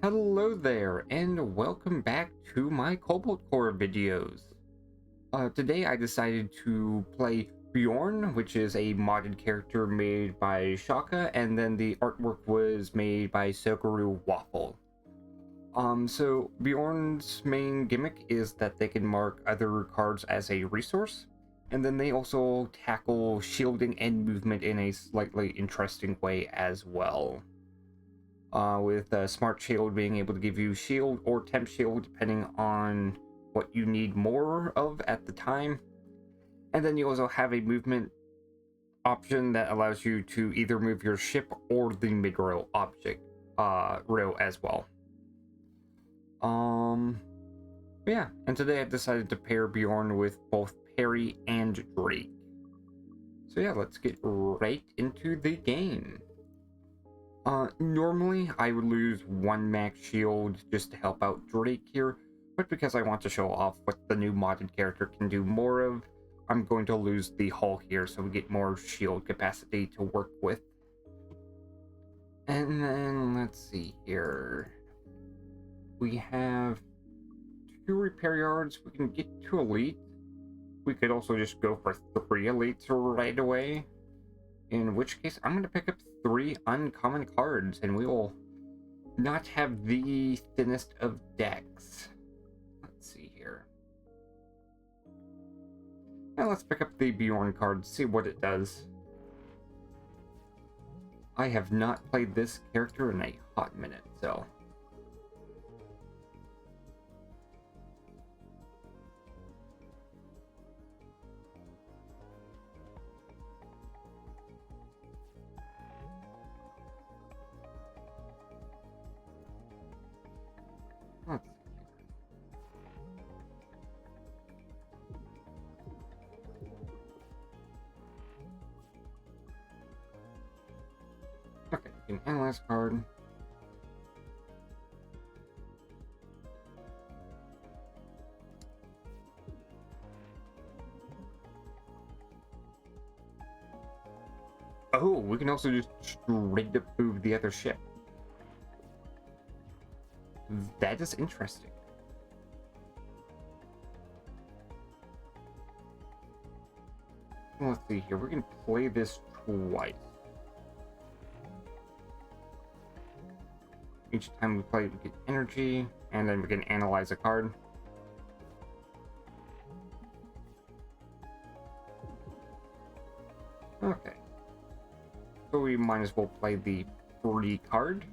Hello there, and welcome back to my Cobalt Core videos. Today I decided to play Bjorn, which is a modded character made by Shockah, and then the artwork was made by Soggoru Waffle. So Bjorn's main gimmick is that they can mark other cards as a resource, and then they also tackle shielding and movement in a slightly interesting way as well. With Smart Shield being able to give you shield or temp shield depending on what you need more of at the time. And then you also have a movement option that allows you to either move your ship or the mid-row object row as well. Yeah, and today I decided to pair Bjorn with both Perry and Drake. So yeah, let's get right into the game. Normally I would lose one max shield just to help out Drake here, but because I want to show off what the new modded character can do more of, I'm going to lose the hull here so we get more shield capacity to work with. And then, let's see here. We have 2 repair yards, we can get to elite. We could also just go for 3 elites right away. In which case, I'm going to pick up 3 uncommon cards, and we will not have the thinnest of decks. Let's see here. Now let's pick up the Bjorn card, see what it does. I have not played this character in a hot minute, so... Let's see. Okay, we can analyze card. Oh, we can also just straight up move the other ship. That is interesting. Let's see here. We can play this twice. Each time we play, we get energy, and then we can analyze a card. Okay. So we might as well play the free card.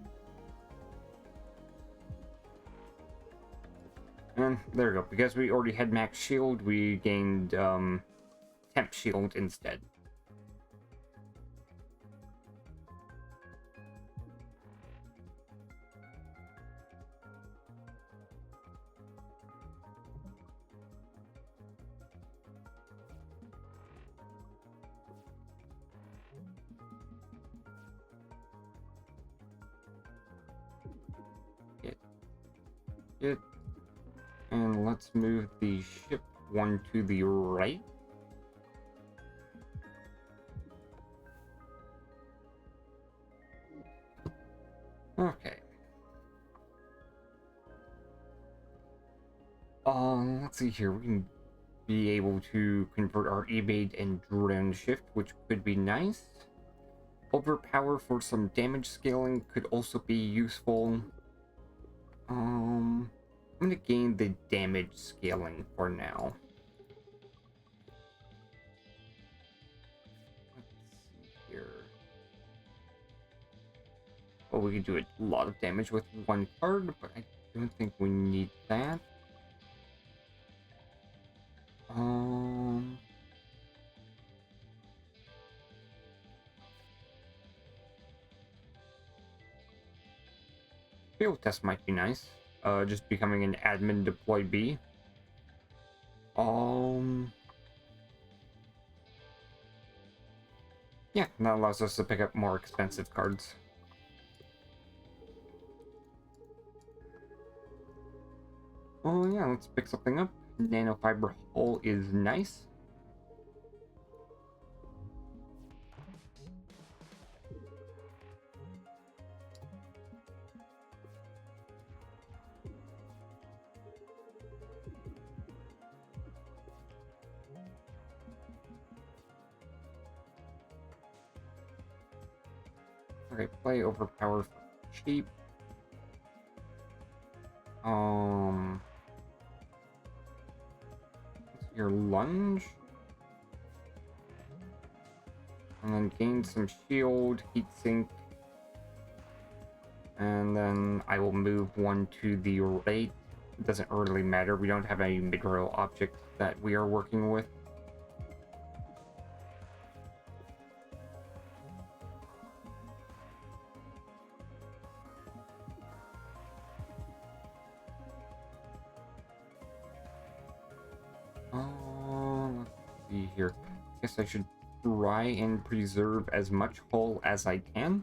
And there we go. Because we already had max shield, we gained temp shield instead. It. And let's move the ship one to the right. Okay. Let's see here. We can be able to convert our evade and drone shift, which could be nice. Overpower for some damage scaling could also be useful. I'm gonna gain the damage scaling for now. Let's see here. Well, we can do a lot of damage with one card, but I don't think we need that. Field test might be nice. Just becoming an admin deploy B. Yeah, that allows us to pick up more expensive cards. Oh yeah, let's pick something up. Nanofiber hull is nice. Okay, play overpowered for cheap. Your lunge. And then gain some shield, heat sink. And then I will move one to the right. It doesn't really matter. We don't have any mid-row objects that we are working with. Let's see here. I guess I should try and preserve as much hull as I can.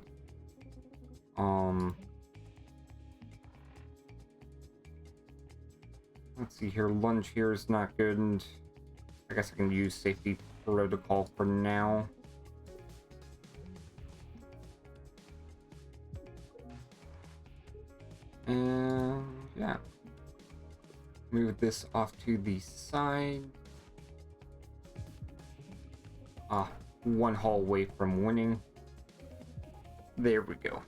Let's see here. Lunge here is not good. And I guess I can use safety protocol for now. And yeah. Move this off to the side. One hull away from winning. There we go.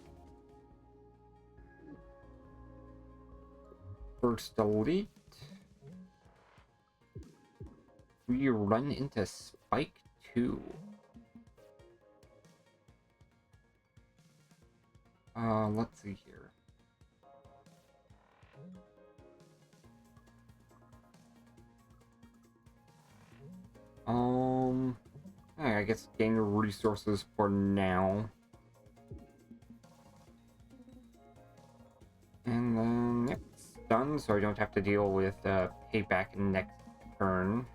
First elite. We run into Spike 2. Let's see here. I guess gain resources for now. And then it's done, so I don't have to deal with payback next turn.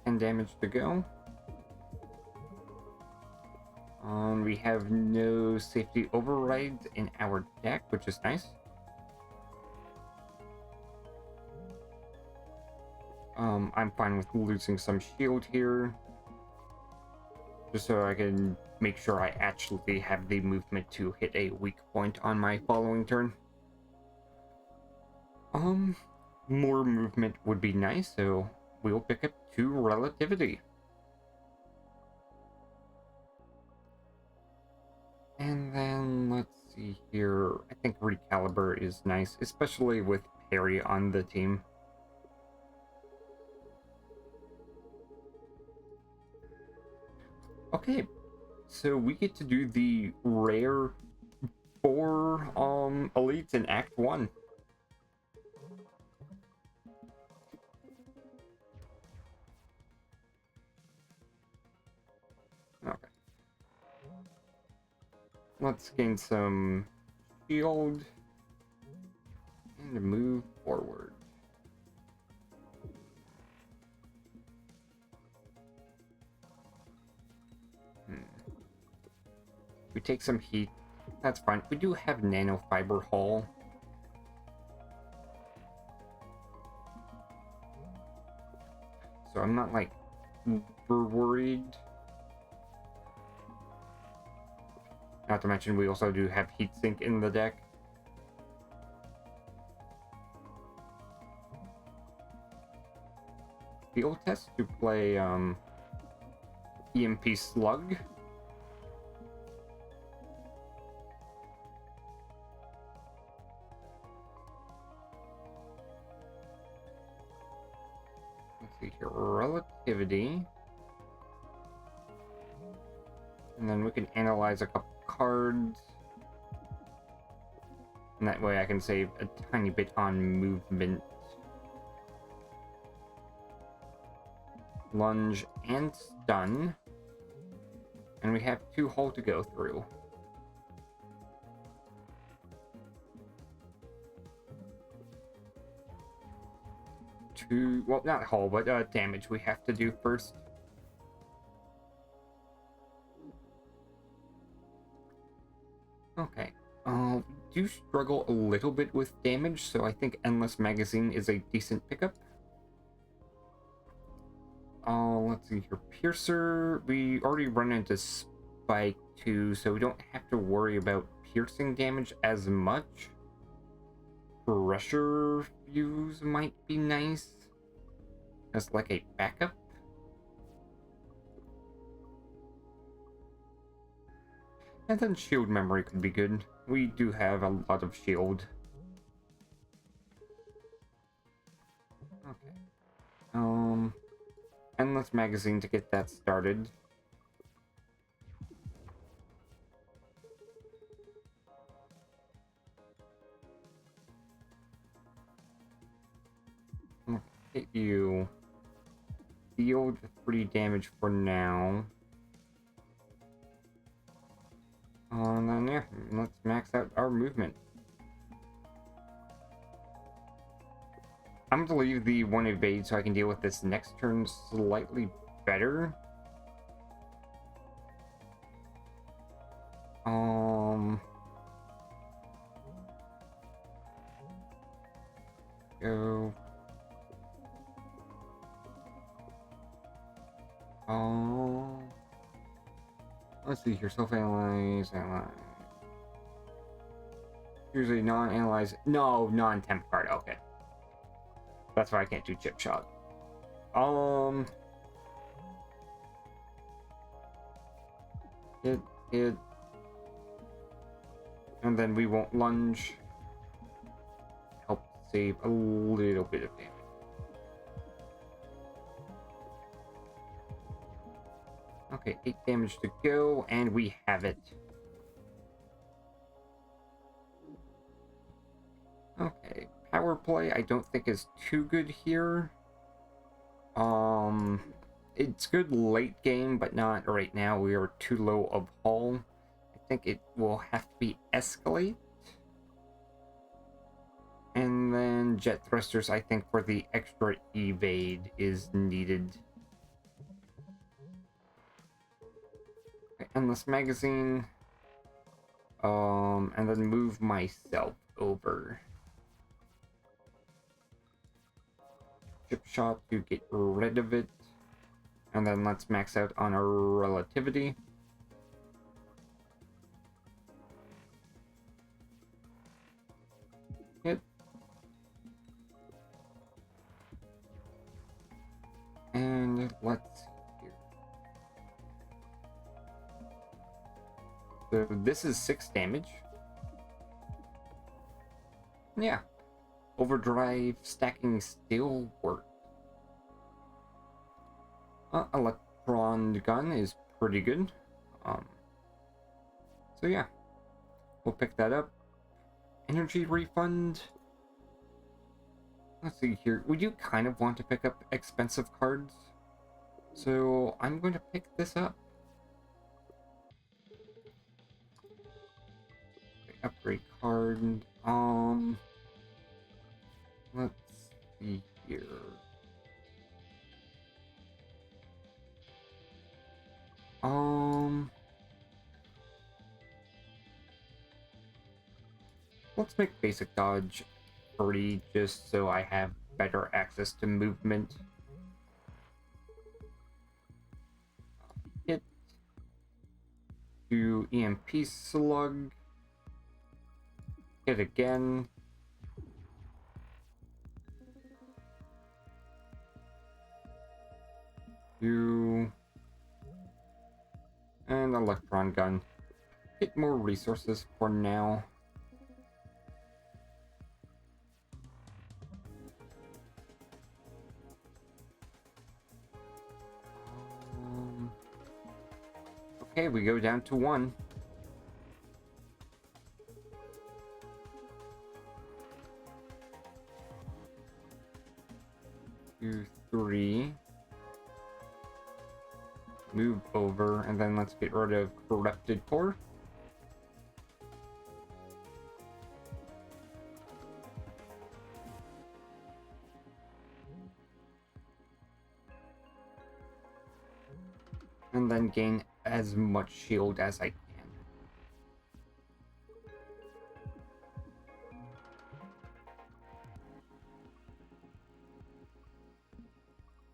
And damage to go. We have no safety overrides in our deck, which is nice. I'm fine with losing some shield here, just so I can make sure I actually have the movement to hit a weak point on my following turn. More movement would be nice, so we'll pick up 2 relativity. And then let's see here. I think recaliber is nice, especially with Perry on the team. Okay, so we get to do the rare 4 elites in Act 1. Okay. Let's gain some shield and move forward. We take some heat. That's fine. We do have nanofiber hull. So I'm not like super worried. Not to mention we also do have heatsink in the deck. Field test to play EMP Slug. Let's see here, relativity. And then we can analyze a couple cards. And that way I can save a tiny bit on movement. Lunge and stun. And we have 2 hull to go through. Well, not hull, but damage we have to do first. Okay. We do struggle a little bit with damage, so I think Endless Magazine is a decent pickup. Let's see here. Piercer, we already run into Spike 2, so we don't have to worry about piercing damage as much. pressure fuse might be nice as like a backup. And then shield memory could be good. We do have a lot of shield. Okay. Endless magazine to get that started. Hit you. Field 3 damage for now. And then yeah, let's max out our movement. I'm gonna leave the 1 evade so I can deal with this next turn slightly better. Go. Let's see here. Self-analyze, analyze. Usually non-analyze. No, non-temp card. Okay. That's why I can't do chip shot. Hit. And then we won't lunge. Help save a little bit of damage. Okay, 8 damage to go, and we have it. Okay, power play I don't think is too good here. It's good late game, but not right now. We are too low of hull. I think it will have to be escalate. And then jet thrusters, I think for the extra evade is needed. Okay, endless magazine. And then move myself over. Chip shot to get rid of it. And then let's max out on our relativity. Hit. And let's see here. So this is 6 damage. Yeah. Overdrive stacking still works. Electron gun is pretty good. So yeah, we'll pick that up. Energy refund. Let's see here. We do kind of want to pick up expensive cards, so I'm going to pick this up. Okay, upgrade card. Let's see here. Let's make basic dodge free just so I have better access to movement. Hit. Do EMP slug. Hit again. Do. And electron gun. Get more resources for now. Okay, we go down to 1. 2, 3. Move over, and then let's get rid of corrupted core. And then gain as much shield as I can.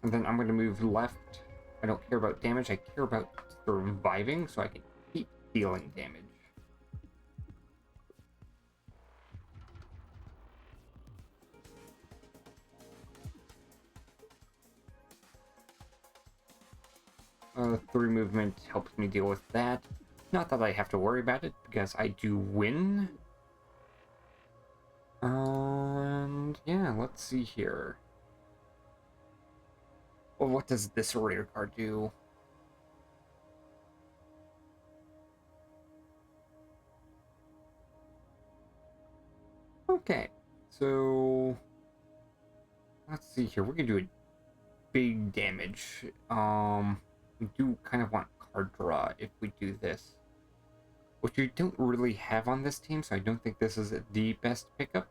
And then I'm going to move left. I don't care about damage, I care about surviving, so I can keep dealing damage. 3 movement helps me deal with that. Not that I have to worry about it, because I do win. And yeah, let's see here. Well, what does this rare card do? Okay, so let's see here. We can do a big damage. We do kind of want card draw if we do this, which you don't really have on this team, so I don't think this is the best pickup.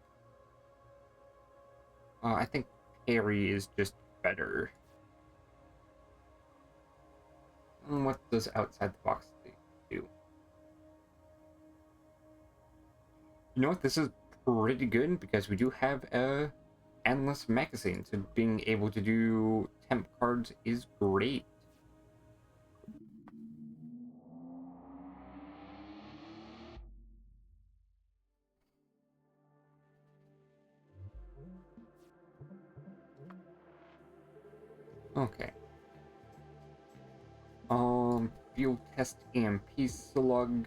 I think parry is just better. What does outside the box do? You know what? This is pretty good because we do have a endless magazine, so being able to do temp cards is great. Okay. Field test EMP slug.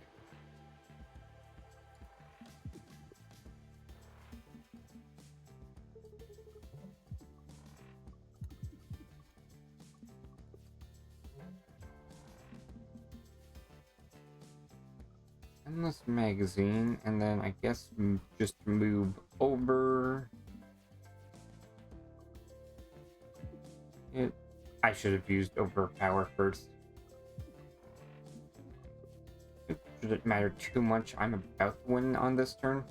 Endless magazine, and then I guess just move over. I should have used overpower first. It shouldn't matter too much. I'm about to win on this turn.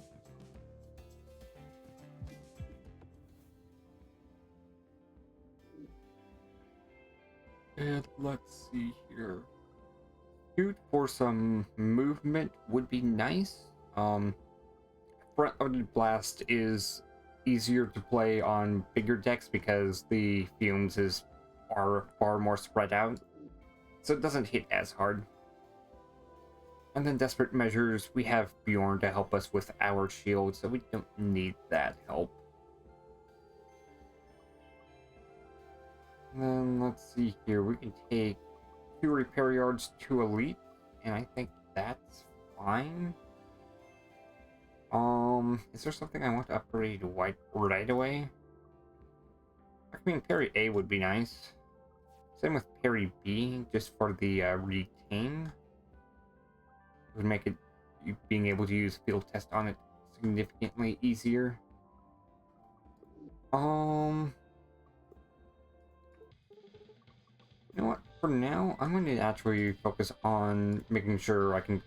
And let's see here. Shoot for some movement would be nice. Front-loaded blast is easier to play on bigger decks because the fumes is far more spread out, so it doesn't hit as hard. And then desperate measures, we have Bjorn to help us with our shield, so we don't need that help. And then let's see here, we can take 2 repair yards, 2 elite, and I think that's fine. Is there something I want to upgrade right away? I mean, parry A would be nice. Same with parry B, just for the retain. It would make it being able to use field test on it significantly easier. You know what? For now, I'm going to actually focus on making sure I can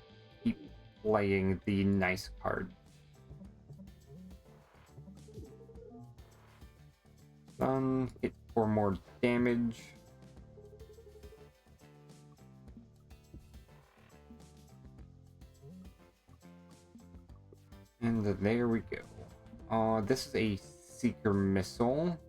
keep playing the nice card. Hit for more damage. And there we go. This is a Seeker Missile.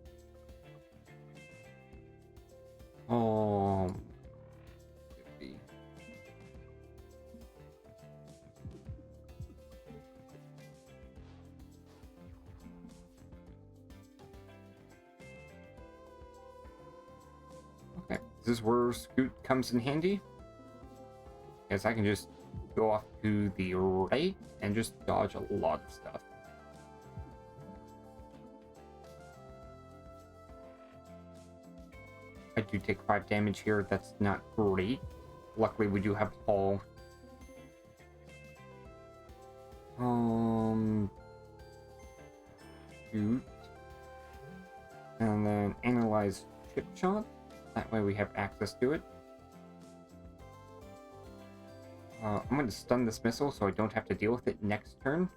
Okay, this is where Scoot comes in handy. Because I can just go off to the right and just dodge a lot of stuff. I do take 5 damage here, that's not great. Luckily we do have Paul. Shoot. And then analyze chip shot. That way we have access to it. I'm going to stun this missile so I don't have to deal with it next turn.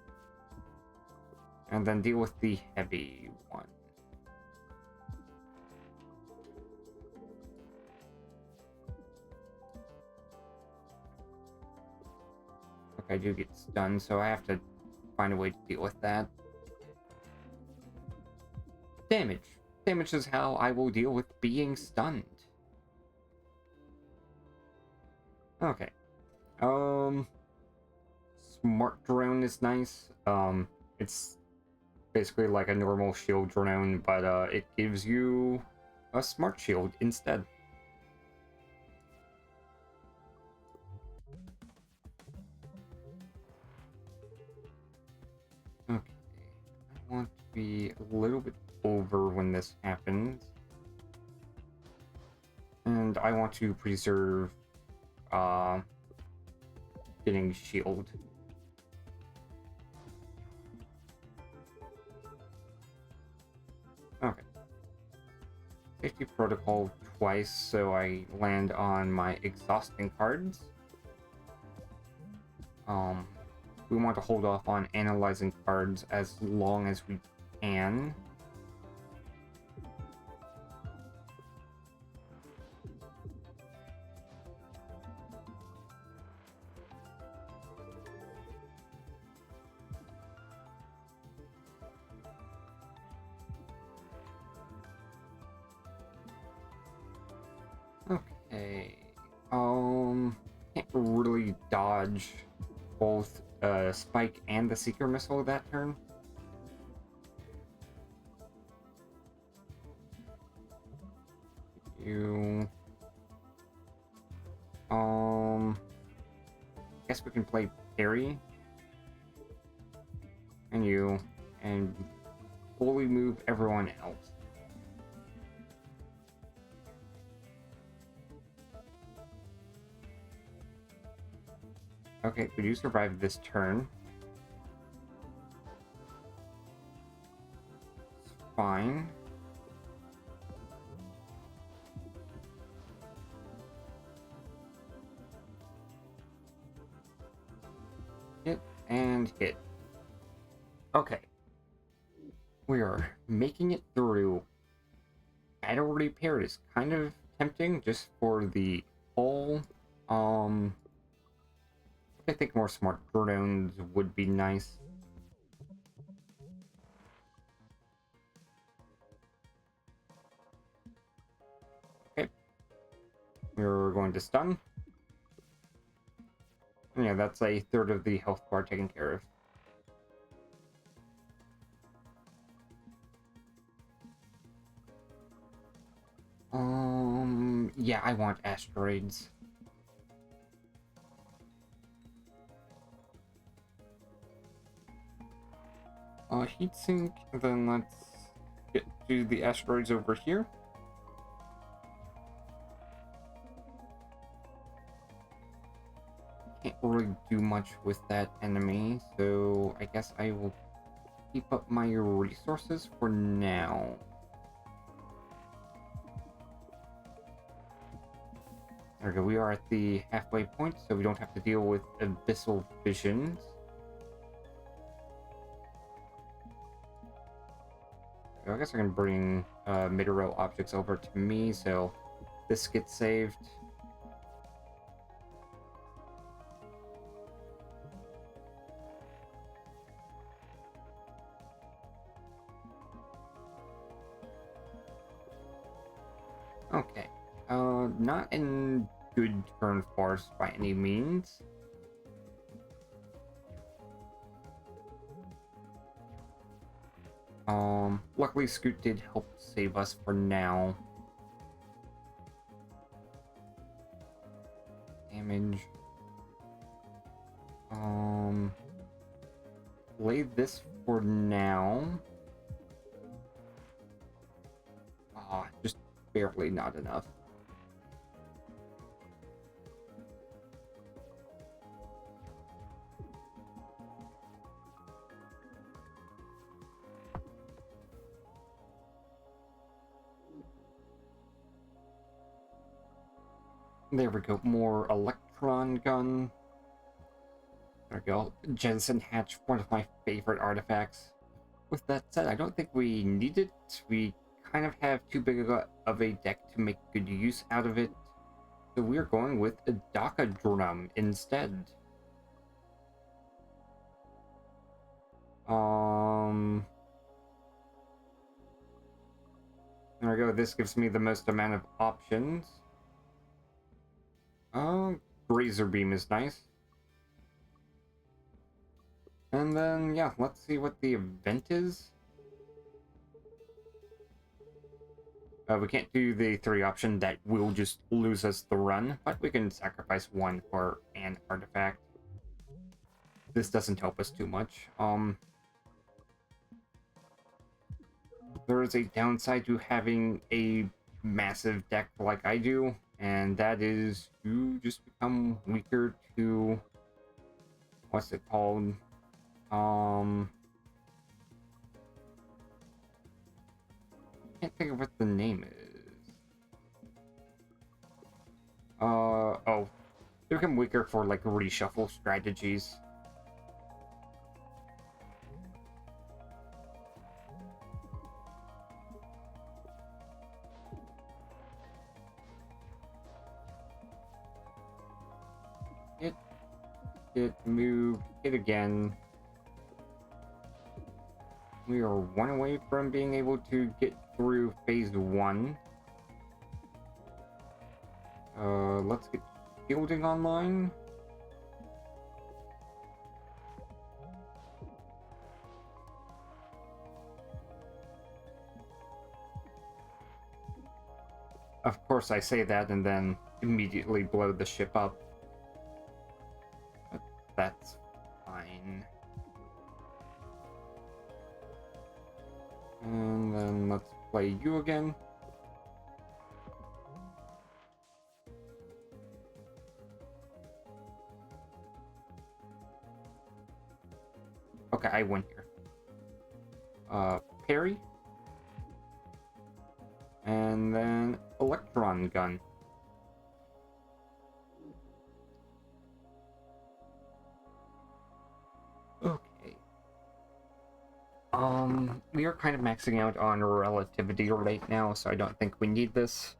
And then deal with the heavy one. Okay, I do get stunned, so I have to find a way to deal with that. Damage. Damage is how I will deal with being stunned. Okay. Smart drone is nice. It's basically like a normal shield drone, but it gives you a smart shield instead. want to be a little bit over when this happens. And I want to preserve getting shield. Okay. Safety protocol twice, so I land on my exhausting cards. We want to hold off on analyzing cards as long as we can. Okay. Can't really dodge both Spike and the Seeker Missile that turn. You... guess we can play parry. And you... and fully move everyone else. Okay, we do survive this turn. It's fine. Hit and hit. Okay. We are making it through. Battle repair is kind of tempting just for the whole. I think more smart drones would be nice. Okay. We're going to stun. Yeah, that's a third of the health bar taken care of. Yeah, I want asteroids. Heatsink, then let's get to the asteroids over here. Can't really do much with that enemy, so I guess I will keep up my resources for now. There we go, we are at the halfway point, so we don't have to deal with abyssal visions. I guess I can bring mid-row objects over to me, so this gets saved. Okay, not in good turn force by any means. Luckily Scoot did help save us for now. Damage. Play this for now. Just barely not enough. There we go, more electron gun. There we go. Jensen Hatch, one of my favorite artifacts. With that said, I don't think we need it. We kind of have too big of a deck to make good use out of it. So we're going with a Shockah drum instead. There we go, this gives me the most amount of options. Razor Beam is nice. And then, yeah, let's see what the event is. We can't do the 3 option, that will just lose us the run, but we can sacrifice 1 for an artifact. This doesn't help us too much. there is a downside to having a massive deck like I do, and that is you just become weaker to what's it called? Can't think of what the name is. Oh, they become weaker for like reshuffle strategies. It moved it again. We are one away from being able to get through phase 1. Let's get shielding online. Of course I say that and then immediately blow the ship up. But that's fine. And then let's play you again. Okay, I win here. Parry. And then electron gun. Okay. We are kind of maxing out on relativity right now, so I don't think we need this.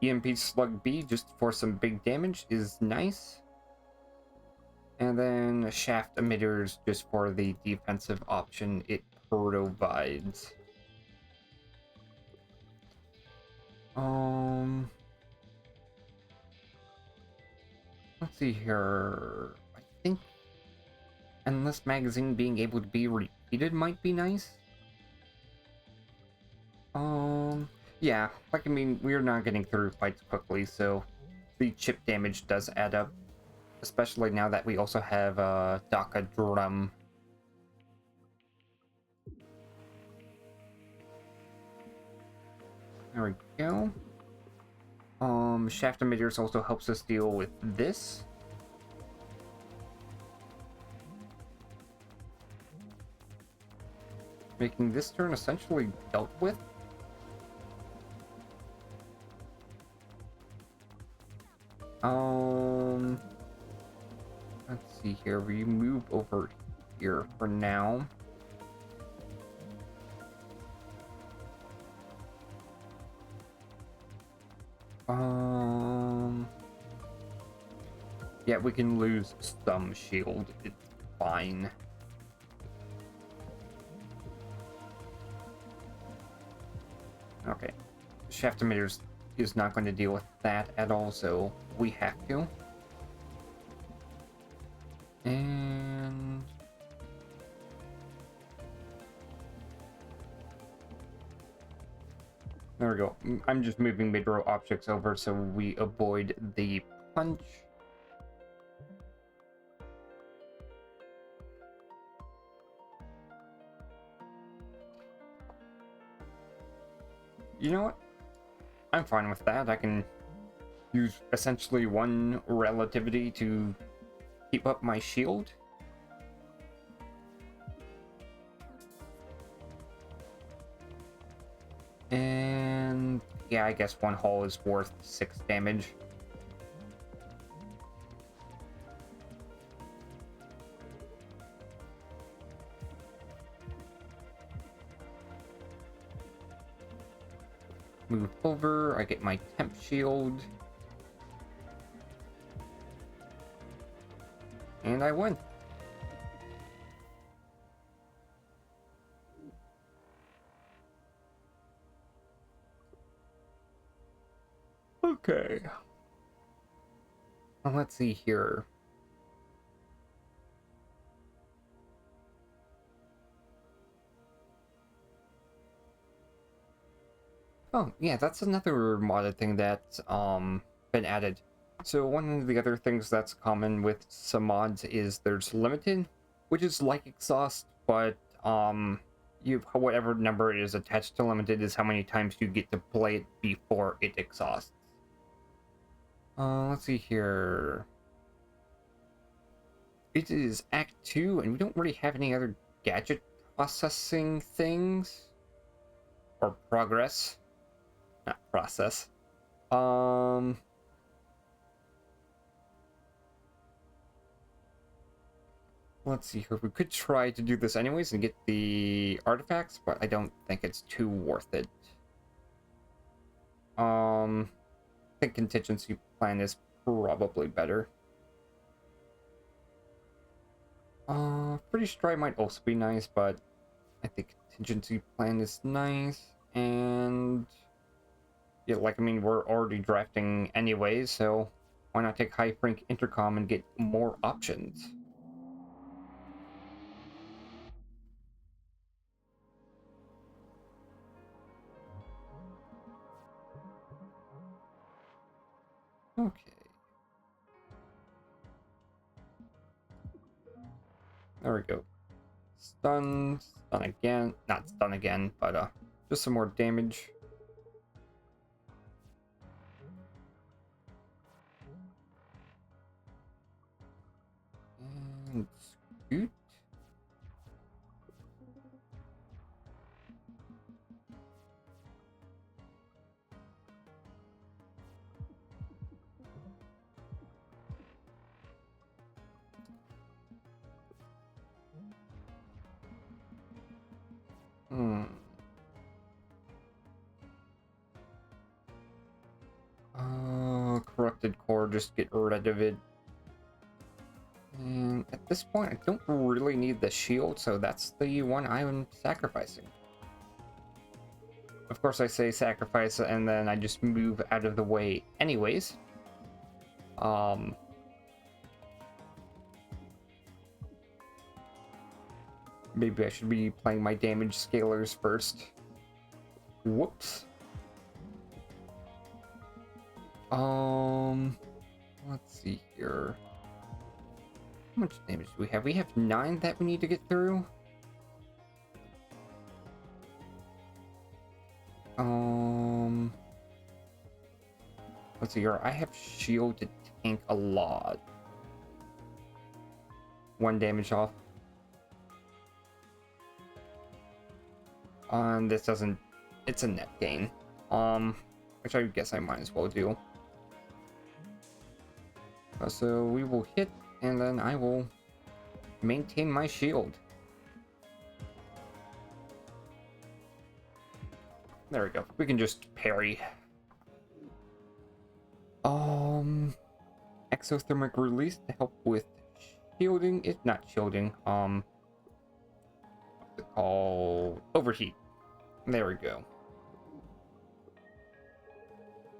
EMP Slug B just for some big damage is nice. And then shaft emitters just for the defensive option it provides. Let's see here. I think endless magazine being able to be repeated might be nice. Yeah, like I mean, we're not getting through fights quickly, so the chip damage does add up. Especially now that we also have a Shockah drum. There we go. Shaft emitters also helps us deal with this. Making this turn essentially dealt with. Let's see here. We move over here for now. Yeah, we can lose some shield. It's fine. Okay. Shaft emitters is not going to deal with that at all, so we have to. And there we go. I'm just moving mid-row objects over so we avoid the punch. You know what? I'm fine with that. I can use essentially one relativity to keep up my shield. And yeah, I guess one hull is worth 6 damage. Move over, I get my temp shield. And I win. Okay. Well, let's see here. Oh, yeah, that's another modded thing that's been added. So one of the other things that's common with some mods is there's limited. which is like exhaust, but you whatever number it is attached to limited is how many times you get to play it before it exhausts. Let's see here. It is Act 2, and we don't really have any other gadget processing things. Or progress. Not process. Let's see here. We could try to do this anyways and get the artifacts, but I don't think it's too worth it. I think contingency plan is probably better. Pretty Stride might also be nice, but I think contingency plan is nice. And yeah, like, I mean, we're already drafting anyways, so why not take high rank intercom and get more options? Okay. There we go. Stun again. Not stun again, but just some more damage. And scoot. Corrupted core, just get rid of it. And at this point, I don't really need the shield, so that's the one I'm sacrificing. Of course, I say sacrifice, and then I just move out of the way anyways. Maybe I should be playing my damage scalers first. Whoops. Let's see here. How much damage do we have? We have 9 that we need to get through. Let's see here. I have shield to tank a lot. 1 damage off. This doesn't. It's a net gain. Which I guess I might as well do. So we will hit, and then I will maintain my shield. There we go. We can just parry. Exothermic release to help with shielding. It's not shielding. What's it called? Overheat. There we go.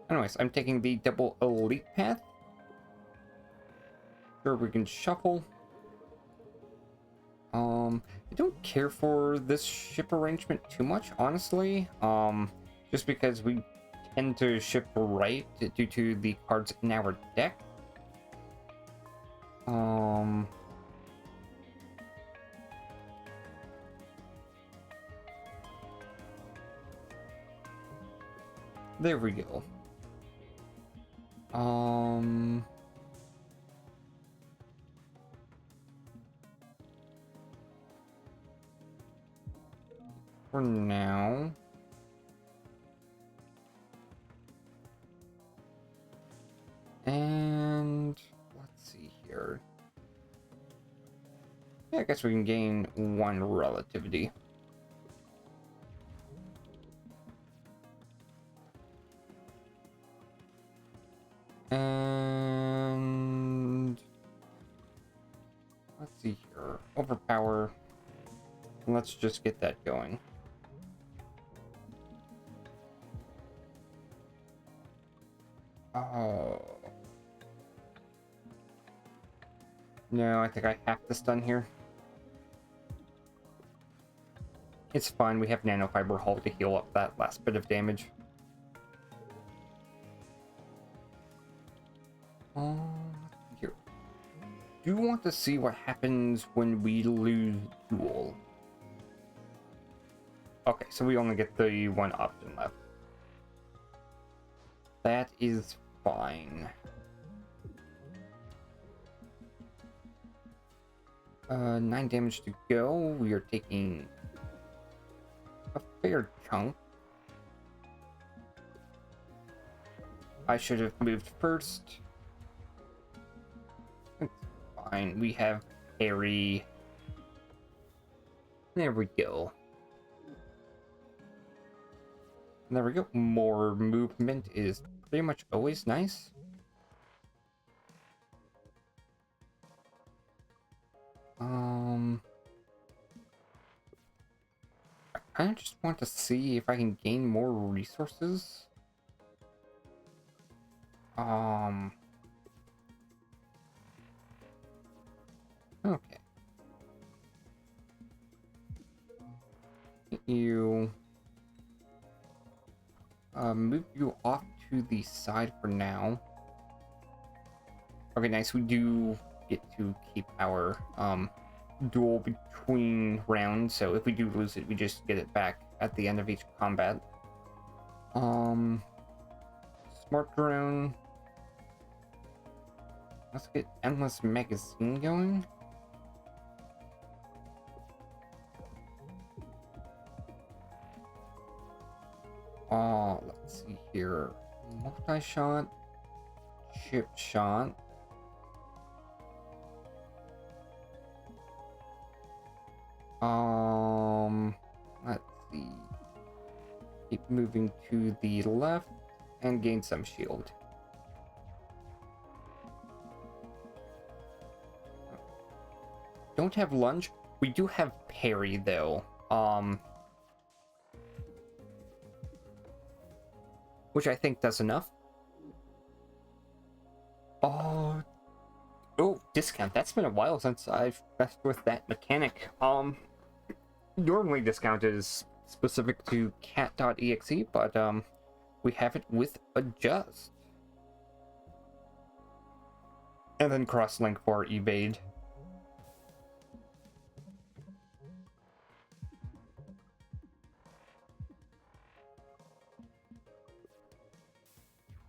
Anyways, I'm taking the double elite path. Sure, we can shuffle. I don't care for this ship arrangement too much, honestly. Just because we tend to ship right due to the cards in our deck. There we go. For now. And let's see here. Yeah, I guess we can gain 1 relativity. And let's see here. Overpower. Let's just get that going. Oh. No, I think I have to stun here. It's fine, we have nanofiber hull to heal up that last bit of damage. Here. do want to see what happens when we lose duel. Okay, so we only get the one option left. That is fine. 9 damage to go. We are taking a fair chunk. I should have moved first. It's fine. We have parry. There we go. There we go. More movement is pretty much always nice. I kind of just want to see if I can gain more resources. Okay. You move you off to the side for now. Okay, nice. We do get to keep our duel between rounds, so if we do lose it, we just get it back at the end of each combat. Smart drone. Let's get endless magazine going. Let's see here. Multi-shot, chip shot. Let's see. Keep moving to the left and gain some shield. Don't have lunge. We do have parry though. Which I think does enough. Oh, discount. That's been a while since I've messed with that mechanic. Normally discount is specific to cat.exe, but we have it with adjust. And then cross-link for evade.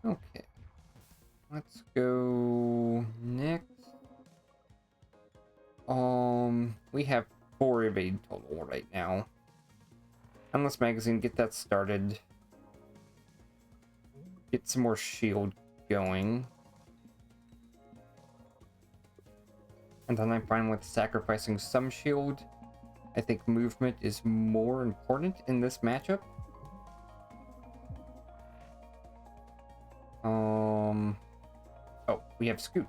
Okay. Let's go next. We have 4 evade total right now. Endless magazine, get that started. Get some more shield going. And then I'm fine with sacrificing some shield. I think movement is more important in this matchup. Oh, we have Scoot.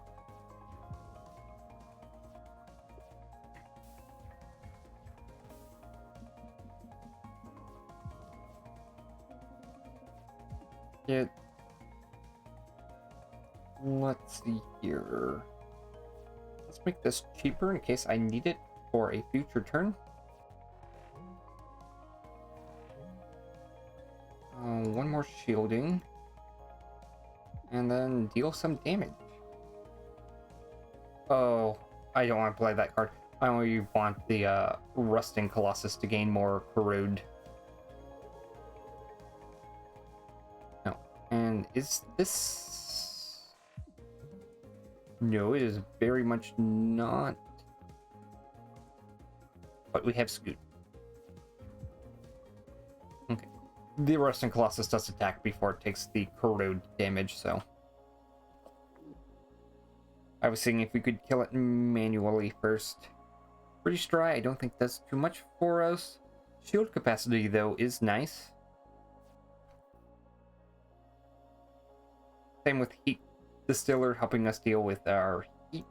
Let's see here. Let's make this cheaper in case I need it for a future turn. One more shielding. And then deal some damage. Oh, I don't want to play that card. I only want the Rusting Colossus to gain more corrode. No. And is this... No, it is very much not. But we have Scoot. Okay. The Rusting Colossus does attack before it takes the corrode damage, so... I was seeing if we could kill it manually first. British Dry, I don't think does too much for us. Shield capacity, though, is nice. Same with Heat Distiller, helping us deal with our heat.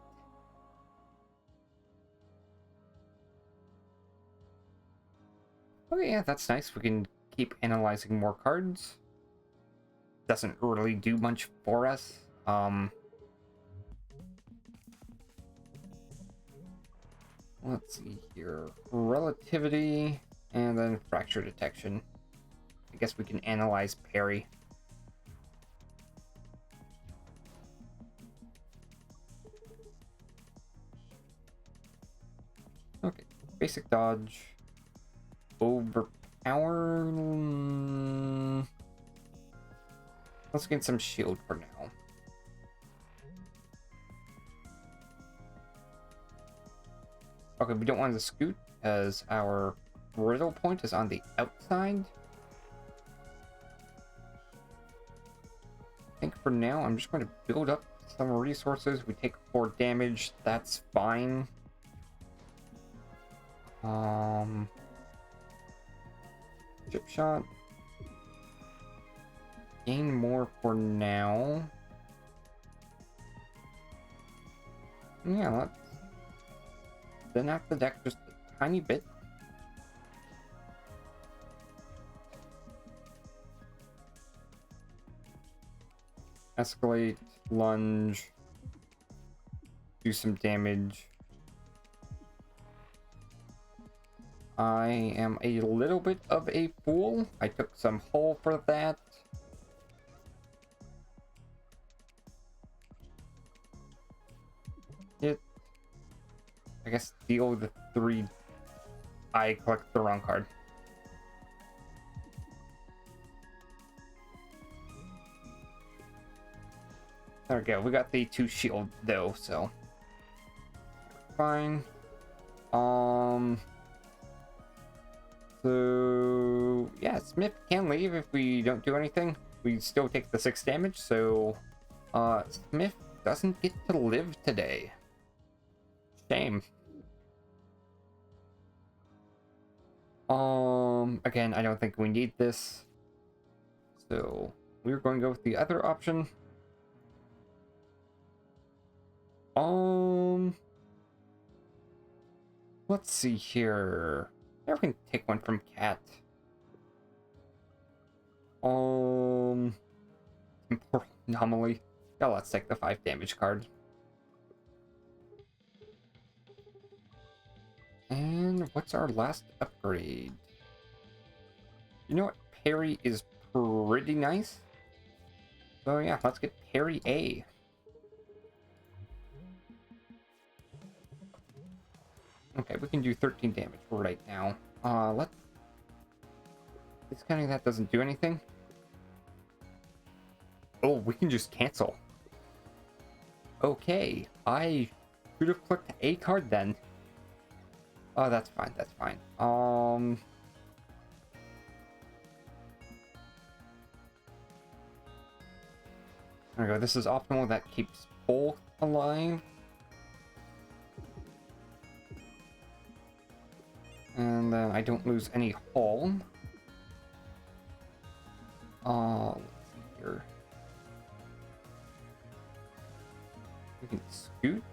Okay, yeah, that's nice. We can keep analyzing more cards. Doesn't really do much for us. Let's see here. Relativity, and then fracture detection. I guess we can analyze parry. basic dodge. Overpower. Let's get some shield for now. Okay, we don't want to scoot as our riddle point is on the outside. I think for now I'm just going to build up some resources. We take 4 damage, that's fine. Chip shot. Gain more for now. Yeah, let's thin out the deck just a tiny bit. Escalate, lunge, do some damage. I am a little bit of a fool. I took some hull for that. I guess deal the 3. I collected the wrong card. There we go. We got the 2 shield though, so fine. So yeah, Smith can leave if we don't do anything. We still take the 6 damage, so Smith doesn't get to live today. Shame. Again, I don't think we need this. So we're going to go with the other option. Let's see here. Maybe we can take one from Cat. Temporal anomaly. Yeah, let's take the 5 damage card. And what's our last upgrade? You know what? Parry is pretty nice. So yeah, let's get Parry A. Okay, we can do 13 damage right now. Let's... Discounting that doesn't do anything. Oh, we can just cancel. Okay, I should have clicked A card then. Oh, that's fine, that's fine. There we go, this is optimal, that keeps both alive. And then I don't lose any hull. Let's see here. We can scoot.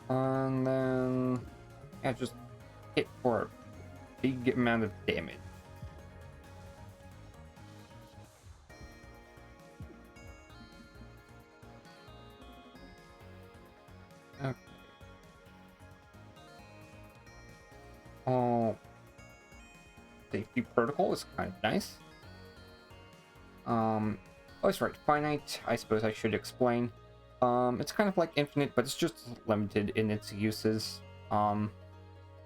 And then, yeah, just hit for a big amount of damage. Okay. Oh, safety protocol is kind of nice. Oh, that's right, finite, I suppose I should explain. It's kind of like infinite, but it's just limited in its uses. And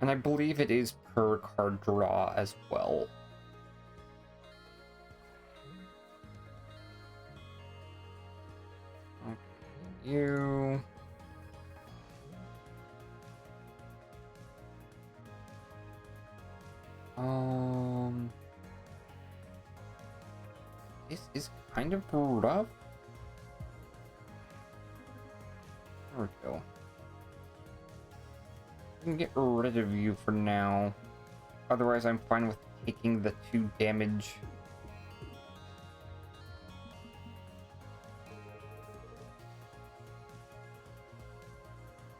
I believe it is per card draw as well. Okay, you... This is kind of rough. There we go. We can get rid of you for now. Otherwise, I'm fine with taking the 2 damage.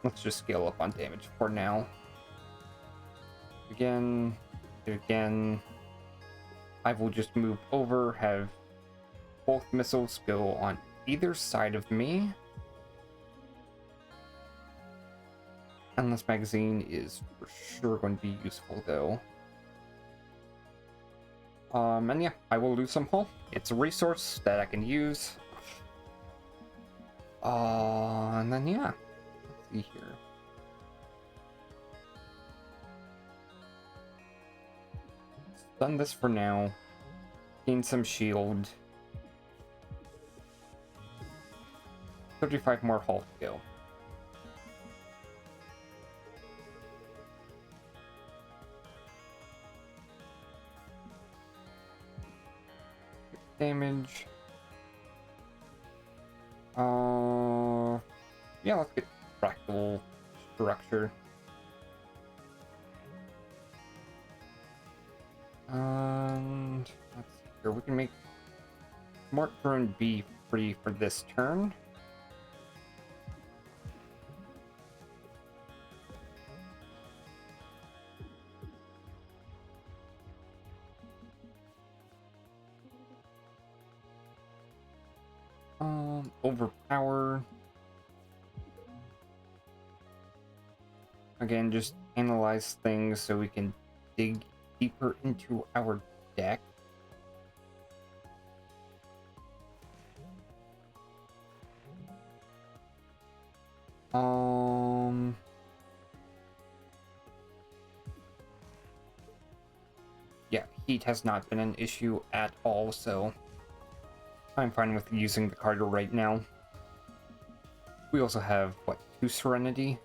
Let's just scale up on damage for now. Again. I will just move over, have both missiles go on either side of me. And this magazine is for sure going to be useful though. And yeah, I will lose some hull. It's a resource that I can use. And then yeah, let's see here. Done this for now. Gain some shield. 35 more health to go. Damage. Yeah, let's get fractal structure. And let's see here. We can make Smart Drone B free for this turn. Overpower. Again, just analyze things so we can dig deeper into our deck. Yeah, heat has not been an issue at all, so I'm fine with using the card right now. We also have, what, 2 Serenity?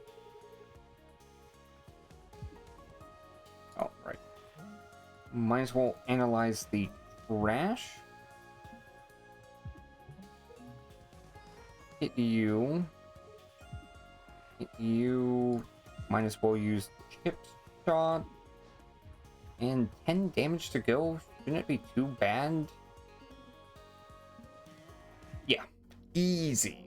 Oh, right. Might as well analyze the trash. Hit you. Hit you. Might as well use Chip Shot. And 10 damage to go. Shouldn't it be too bad? Yeah. Easy.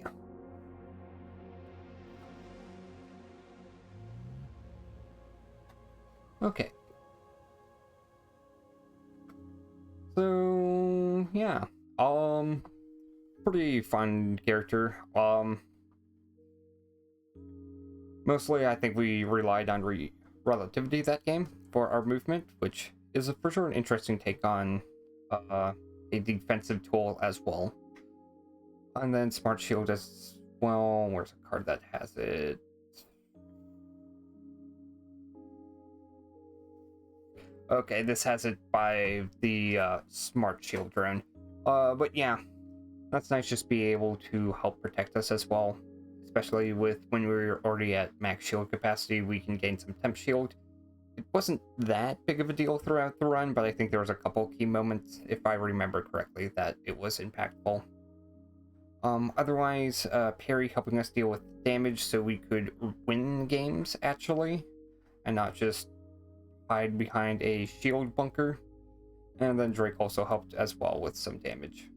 Okay. So, yeah. Pretty fun character. Mostly I think we relied on relativity that game for our movement, which is for sure an interesting take on a defensive tool as well. And then Smart Shield as well. Where's a card that has it? Okay, this has it by the Smart Shield drone. But yeah, that's nice just be able to help protect us as well. Especially with when we're already at max shield capacity, we can gain some temp shield. It wasn't that big of a deal throughout the run, but I think there was a couple key moments, if I remember correctly, that it was impactful. Otherwise, parry helping us deal with damage so we could win games, actually, and not just hide behind a shield bunker. And then Drake also helped as well with some damage.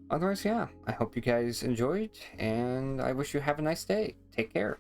Otherwise, yeah, I hope you guys enjoyed, and I wish you have a nice day. Take care.